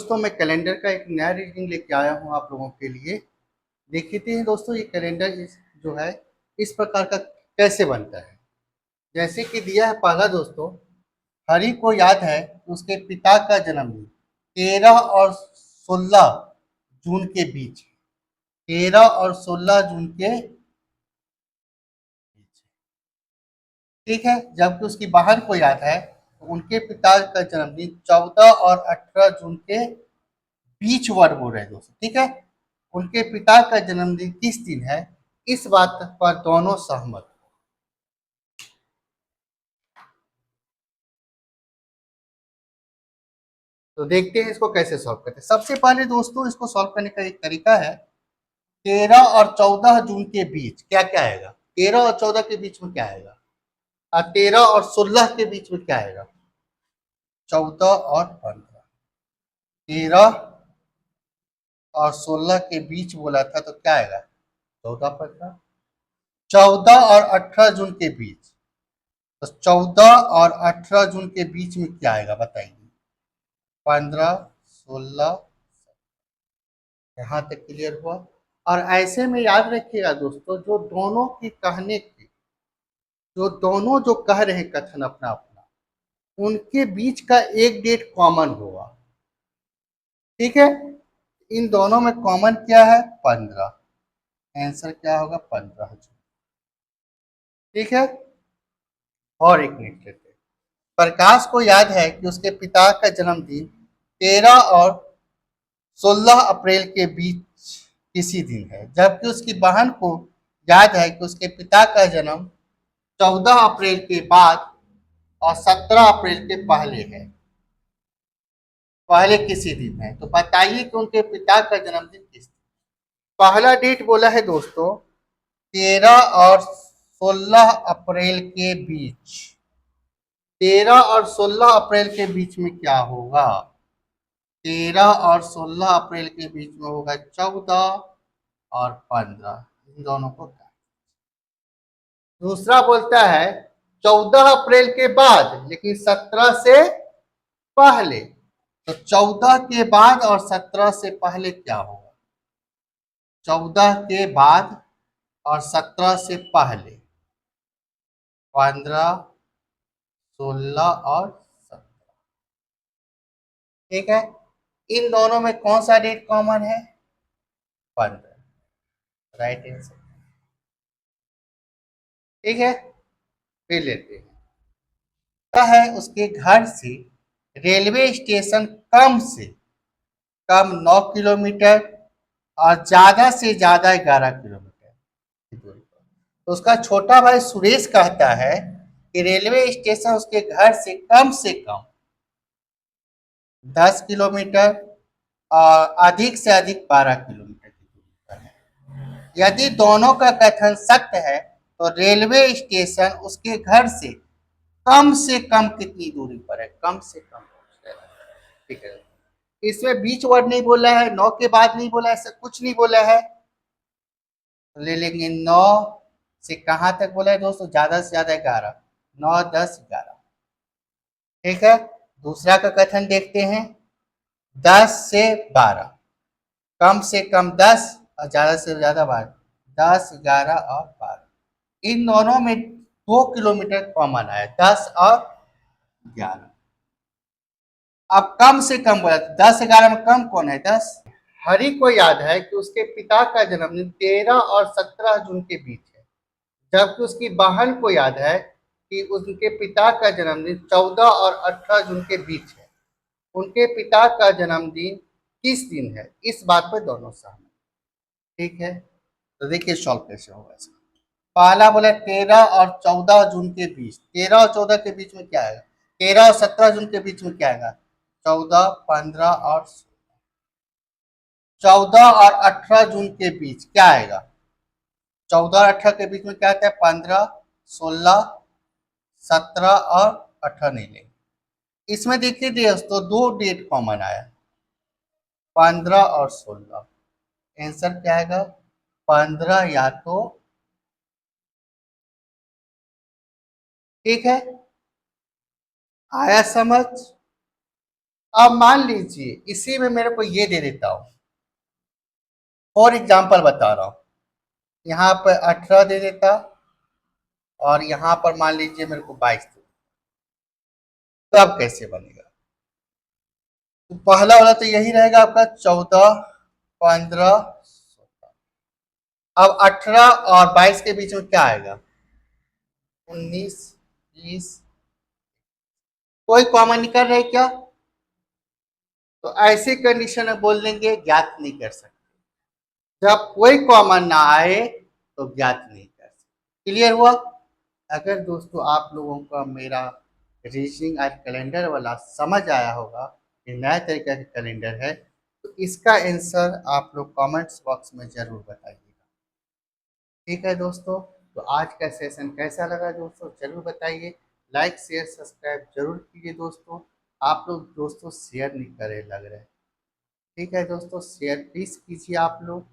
दोस्तों, मैं कैलेंडर का एक नया रीडिंग लेके आया हूँ आप लोगों के लिए। देखते हैं दोस्तों, ये कैलेंडर जो है इस प्रकार का कैसे बनता है। जैसे कि दिया है पहला दोस्तों, हरि को याद है कि उसके पिता का जन्मदिन 13 और 16 जून के बीच, 13 और 16 जून के बीच, ठीक है। जबकि उसकी बहन को याद है तो उनके पिता का जन्मदिन 14 और 18 जून के बीच वर्ड बोल रहे हैं दोस्तों, ठीक है। उनके पिता का जन्मदिन किस दिन है, इस बात पर दोनों सहमत। तो देखते हैं इसको कैसे सॉल्व करते हैं। सबसे पहले दोस्तों, इसको सॉल्व करने का एक तरीका है, 13 और 14 जून के बीच क्या क्या आएगा, 13 और 14 के बीच में क्या आएगा, और 13 और 16 के बीच में क्या आएगा, 14 और 15। 13 और 16 के बीच बोला था तो क्या आएगा, 14 15। 14 और 18 जून के बीच, तो 14 और 18 जून के बीच में क्या आएगा बताइए, 15 16। यहाँ तक क्लियर हुआ। और ऐसे में याद रखिएगा दोस्तों, जो दोनों जो कह रहे हैं कथन अपना अपना, उनके बीच का एक डेट कॉमन होगा, ठीक है। इन दोनों में कॉमन क्या है, 15। आंसर क्या होगा, 15 जून, ठीक है। और एक मिनट लेते हैं। प्रकाश को याद है कि उसके पिता का जन्मदिन 13 और 16 अप्रैल के बीच किसी दिन है, जबकि उसकी बहन को याद है कि उसके पिता का जन्म 14 अप्रैल के बाद और 17 अप्रैल के पहले है, पहले किसी दिन है। तो बताइए कि उनके पिता का जन्मदिन किस दिन। पहला डेट बोला है दोस्तों 13 और 16 अप्रैल के बीच, 13 और 16 अप्रैल के बीच में क्या होगा, 13 और 16 अप्रैल के बीच में होगा 14 और 15, इन दोनों को। दूसरा बोलता है 14 अप्रैल के बाद लेकिन 17 से पहले, तो 14 के बाद और 17 से पहले क्या होगा, 14 के बाद और 17 से पहले 15 16 और 17, ठीक है। इन दोनों में कौन सा डेट कॉमन है, 15, राइट आंसर, ठीक है। फिर लेते हैं, है उसके घर से रेलवे स्टेशन कम से कम 9 किलोमीटर और ज्यादा से ज्यादा 11 किलोमीटर की दूरी पर। तो उसका छोटा भाई सुरेश कहता है कि रेलवे स्टेशन उसके घर से कम 10 किलोमीटर और अधिक से अधिक 12 किलोमीटर की दूरी पर है। यदि दोनों का कथन सत्य है तो रेलवे स्टेशन उसके घर से कम कितनी दूरी पर है, कम से कम, ठीक है। इसमें बीच वर्ड नहीं बोला है, 9 के बाद नहीं बोला है, ऐसा कुछ नहीं बोला है। ले लेंगे 9 से कहां तक बोला है दोस्तों, ज्यादा से ज्यादा 11, 9 10 11, ठीक है। दूसरा का कथन देखते हैं, 10 से 12, कम से कम 10 और ज्यादा से ज्यादा 12, 10 11 और 12, इन दोनों में 2 किलोमीटर कॉमन आया, 10 और 11। अब कम से कम बोला, 10 11 में कम कौन है, 10। हरि को याद है कि उसके पिता का जन्मदिन 13 और 17 जून के बीच है, जबकि उसकी बहन को याद है कि उनके पिता का जन्मदिन 14 और 18 जून के बीच है। उनके पिता का जन्मदिन किस दिन है, इस बात पर दोनों सहमत, ठीक है। तो देखिए सॉल्व कैसे होगा इसका। पहला बोला 13 और 14 जून के बीच, 13 और 14 के बीच में क्या आएगा, 13 और 17 जून के बीच में क्या आएगा, 14 15 और 14 और 18 जून के बीच क्या आएगा, 14 और 18 के बीच में क्या आता है, 15 16 17 और 18 नहीं लेंगे। इसमें देखिए दोस्तों, दो डेट कॉमन आया, 15 और 16, आंसर क्या आएगा, 15 या तो, ठीक है। आया समझ। अब मान लीजिए इसी में मेरे को ये दे देता हूँ, फॉर एग्जाम्पल बता रहा हूँ, यहाँ पर 18 दे देता और यहाँ पर मान लीजिए मेरे को 22 दे, तब कैसे बनेगा? तो पहला वाला तो यही रहेगा आपका 14, 15, 16। अब 18 और 22 के बीच में क्या आएगा? 19, 20। कोई कॉमन निकल रहा है क्या? तो ऐसी कंडीशन में बोल देंगे ज्ञात नहीं कर सकते। जब कोई कॉमन ना आए तो ज्ञात नहीं कर सकते। क्लियर हुआ? अगर दोस्तों आप लोगों का मेरा रीजनिंग आज कैलेंडर वाला समझ आया होगा, ये नया तरीका का कैलेंडर है, तो इसका आंसर आप लोग कमेंट्स बॉक्स में जरूर बताइएगा। ठीक है दोस्तों, तो आज का सेशन कैसा लगा दोस्तों जरूर बताइए। लाइक शेयर सब्सक्राइब जरूर कीजिए दोस्तों। आप लोग दोस्तों शेयर नहीं करे लग रहे। ठीक है दोस्तों, शेयर प्लीज कीजिए आप लोग।